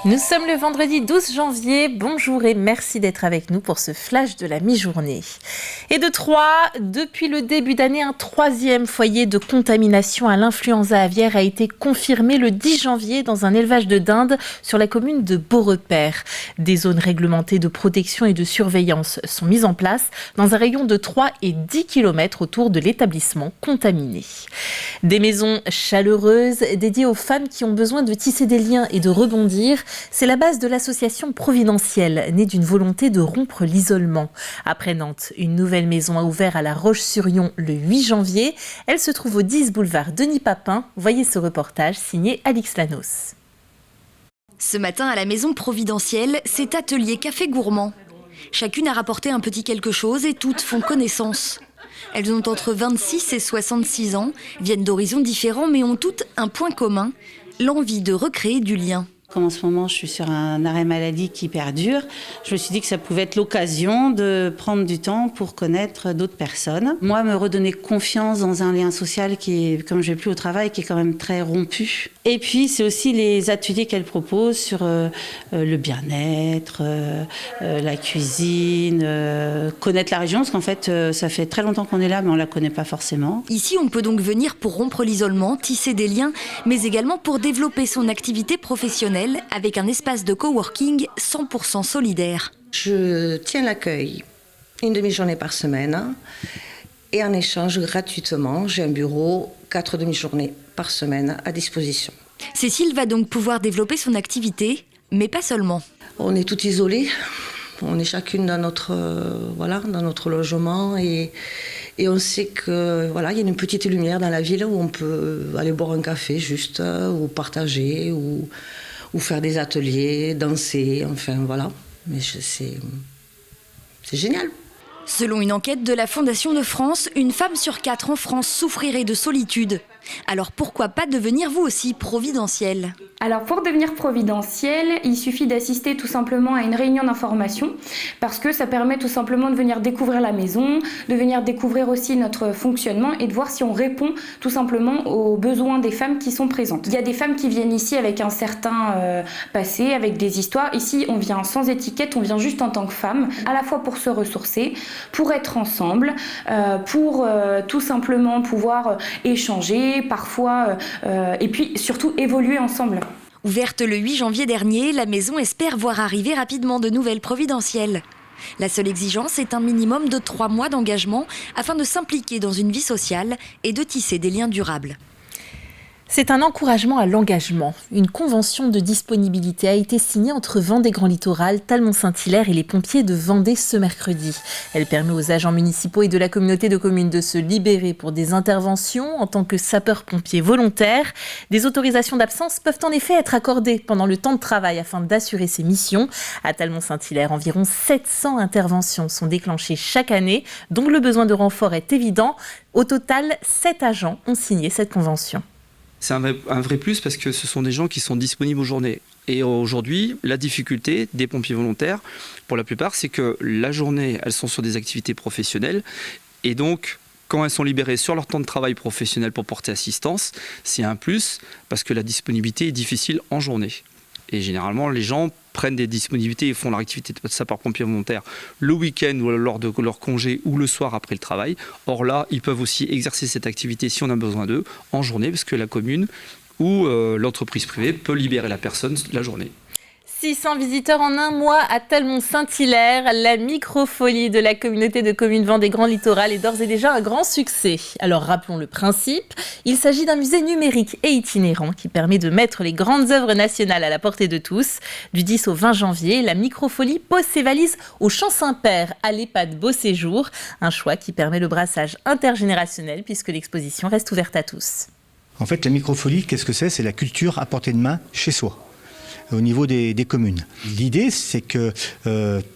Nous sommes le vendredi 12 janvier. Bonjour et merci d'être avec nous pour ce flash de la mi-journée. Et de Troyes, depuis le début d'année, un troisième foyer de contamination à l'influenza aviaire a été confirmé le 10 janvier dans un élevage de dindes sur la commune de Beaurepaire. Des zones réglementées de protection et de surveillance sont mises en place dans un rayon de 3 et 10 km autour de l'établissement contaminé. Des maisons chaleureuses dédiées aux femmes qui ont besoin de tisser des liens et de rebondir. C'est la base de l'association Providentielle, née d'une volonté de rompre l'isolement. Après Nantes, une nouvelle maison a ouvert à La Roche-sur-Yon le 8 janvier. Elle se trouve au 10 boulevard Denis Papin. Voyez ce reportage signé Alix Lanos. Ce matin, à la maison Providentielle, c'est atelier café gourmand. Chacune a rapporté un petit quelque chose et toutes font connaissance. Elles ont entre 26 et 66 ans, viennent d'horizons différents mais ont toutes un point commun, l'envie de recréer du lien. Comme en ce moment, je suis sur un arrêt maladie qui perdure, je me suis dit que ça pouvait être l'occasion de prendre du temps pour connaître d'autres personnes. Moi, me redonner confiance dans un lien social qui est, comme je vais plus au travail, qui est quand même très rompu. Et puis, c'est aussi les ateliers qu'elle propose sur le bien-être, la cuisine, connaître la région, parce qu'en fait, ça fait très longtemps qu'on est là, mais on la connaît pas forcément. Ici, on peut donc venir pour rompre l'isolement, tisser des liens, mais également pour développer son activité professionnelle avec un espace de coworking 100% solidaire. Je tiens l'accueil une demi-journée par semaine et en échange gratuitement, j'ai un bureau 4 demi-journées par semaine à disposition. Cécile va donc pouvoir développer son activité, mais pas seulement. On est toutes isolées, on est chacune dans notre logement et on sait que il y a une petite lumière dans la ville où on peut aller boire un café juste, ou partager, ou faire des ateliers, danser, enfin voilà. Mais c'est génial. Selon une enquête de la Fondation de France, une femme sur 4 en France souffrirait de solitude. Alors pourquoi pas devenir vous aussi providentielle ? Alors pour devenir providentielle, il suffit d'assister tout simplement à une réunion d'information parce que ça permet tout simplement de venir découvrir la maison, de venir découvrir aussi notre fonctionnement et de voir si on répond tout simplement aux besoins des femmes qui sont présentes. Il y a des femmes qui viennent ici avec un certain passé, avec des histoires. Ici, on vient sans étiquette, on vient juste en tant que femme, à la fois pour se ressourcer, pour être ensemble, pour tout simplement pouvoir échanger, parfois, et puis surtout évoluer ensemble. Ouverte le 8 janvier dernier, la maison espère voir arriver rapidement de nouvelles providentielles. La seule exigence est un minimum de 3 mois d'engagement afin de s'impliquer dans une vie sociale et de tisser des liens durables. C'est un encouragement à l'engagement. Une convention de disponibilité a été signée entre Vendée Grand Littoral, Talmont-Saint-Hilaire et les pompiers de Vendée ce mercredi. Elle permet aux agents municipaux et de la communauté de communes de se libérer pour des interventions en tant que sapeurs-pompiers volontaires. Des autorisations d'absence peuvent en effet être accordées pendant le temps de travail afin d'assurer ces missions. À Talmont-Saint-Hilaire, environ 700 interventions sont déclenchées chaque année, donc le besoin de renfort est évident. Au total, 7 agents ont signé cette convention. C'est un vrai plus parce que ce sont des gens qui sont disponibles aux journées. Et aujourd'hui, la difficulté des pompiers volontaires, pour la plupart, c'est que la journée, elles sont sur des activités professionnelles. Et donc, quand elles sont libérées sur leur temps de travail professionnel pour porter assistance, c'est un plus parce que la disponibilité est difficile en journée. Et généralement, les gens prennent des disponibilités et font leur activité de sapeur-pompier volontaire le week-end ou lors de leur congé ou le soir après le travail. Or là, ils peuvent aussi exercer cette activité si on a besoin d'eux en journée parce que la commune ou l'entreprise privée peut libérer la personne la journée. 600 visiteurs en un mois à Talmont-Saint-Hilaire. La microfolie de la communauté de communes Vendée Grand Littoral est d'ores et déjà un grand succès. Alors rappelons le principe. Il s'agit d'un musée numérique et itinérant qui permet de mettre les grandes œuvres nationales à la portée de tous. Du 10 au 20 janvier, la microfolie pose ses valises au Champ Saint-Père à l'EHPAD Beau Séjour. Un choix qui permet le brassage intergénérationnel puisque l'exposition reste ouverte à tous. En fait, la microfolie, qu'est-ce que c'est ? C'est la culture à portée de main chez soi, au niveau des communes. L'idée, c'est que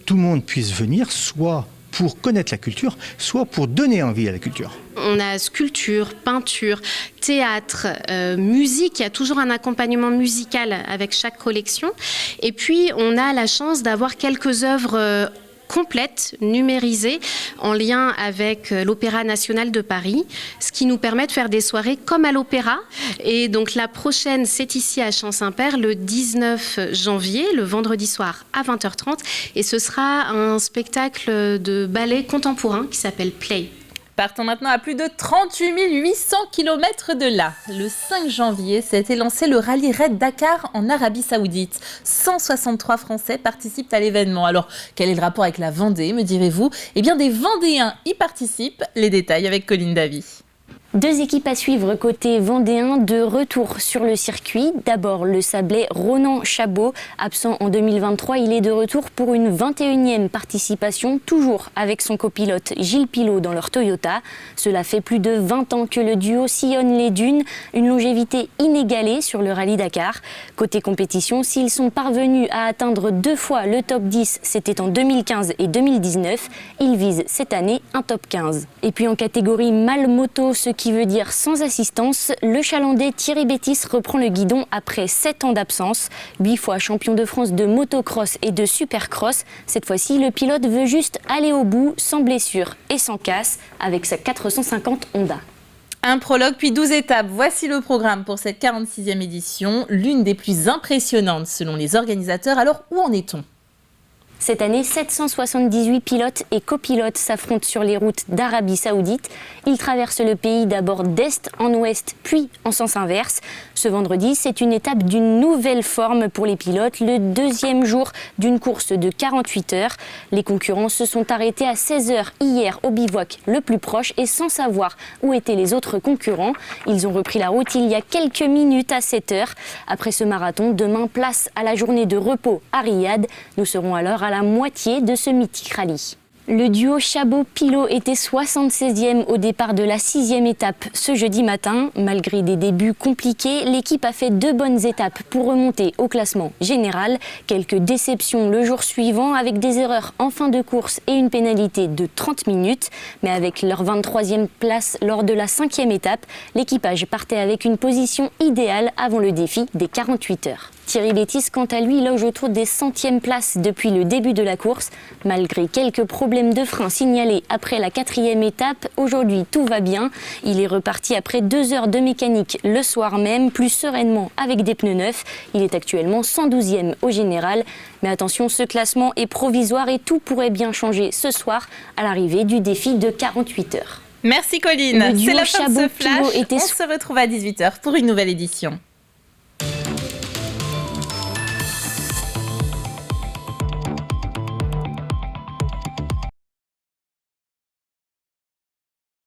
tout le monde puisse venir, soit pour connaître la culture, soit pour donner envie à la culture. On a sculpture, peinture, théâtre, musique. Il y a toujours un accompagnement musical avec chaque collection. Et puis, on a la chance d'avoir quelques œuvres complète, numérisée, en lien avec l'Opéra national de Paris, ce qui nous permet de faire des soirées comme à l'opéra. Et donc la prochaine, c'est ici à Champ-Saint-Père, le 19 janvier, le vendredi soir à 20h30. Et ce sera un spectacle de ballet contemporain qui s'appelle Play. Partons maintenant à plus de 38 800 km de là. Le 5 janvier, s'était lancé le rallye Raid Dakar en Arabie Saoudite. 163 Français participent à l'événement. Alors, quel est le rapport avec la Vendée, me direz-vous ? Eh bien, des Vendéens y participent. Les détails avec Colline Davy. 2 équipes à suivre côté vendéen de retour sur le circuit. D'abord le Sablais Ronan Chabot, absent en 2023, il est de retour pour une 21e participation, toujours avec son copilote Gilles Pilot dans leur Toyota. Cela fait plus de 20 ans que le duo sillonne les dunes, une longévité inégalée sur le rallye Dakar. Côté compétition, s'ils sont parvenus à atteindre 2 fois le top 10, c'était en 2015 et 2019, ils visent cette année un top 15. Et puis en catégorie mâle moto, ce qui veut dire sans assistance, le Chalandais Thierry Bétis reprend le guidon après 7 ans d'absence. 8 fois champion de France de motocross et de supercross. Cette fois-ci, le pilote veut juste aller au bout, sans blessure et sans casse, avec sa 450 Honda. Un prologue puis 12 étapes. Voici le programme pour cette 46e édition, l'une des plus impressionnantes selon les organisateurs. Alors, où en est-on ? Cette année, 778 pilotes et copilotes s'affrontent sur les routes d'Arabie Saoudite. Ils traversent le pays d'abord d'est en ouest, puis en sens inverse. Ce vendredi, c'est une étape d'une nouvelle forme pour les pilotes, le 2e jour d'une course de 48 heures. Les concurrents se sont arrêtés à 16 heures hier au bivouac le plus proche et sans savoir où étaient les autres concurrents. Ils ont repris la route il y a quelques minutes à 7 heures. Après ce marathon, demain, place à la journée de repos à Riyad. Nous serons alors à la moitié de ce mythique rallye. Le duo Chabot-Pilot était 76e au départ de la 6e étape ce jeudi matin. Malgré des débuts compliqués, l'équipe a fait 2 bonnes étapes pour remonter au classement général. Quelques déceptions le jour suivant avec des erreurs en fin de course et une pénalité de 30 minutes. Mais avec leur 23e place lors de la 5e étape, l'équipage partait avec une position idéale avant le défi des 48 heures. Thierry Bétis, quant à lui, loge autour des 100e places depuis le début de la course. Malgré quelques problèmes de frein signalés après la 4e étape, aujourd'hui tout va bien. Il est reparti après 2 heures de mécanique le soir même, plus sereinement avec des pneus neufs. Il est actuellement 112e au général. Mais attention, ce classement est provisoire et tout pourrait bien changer ce soir à l'arrivée du défi de 48 heures. Merci Colline. C'est la fin de ce flash. On se retrouve à 18h pour une nouvelle édition.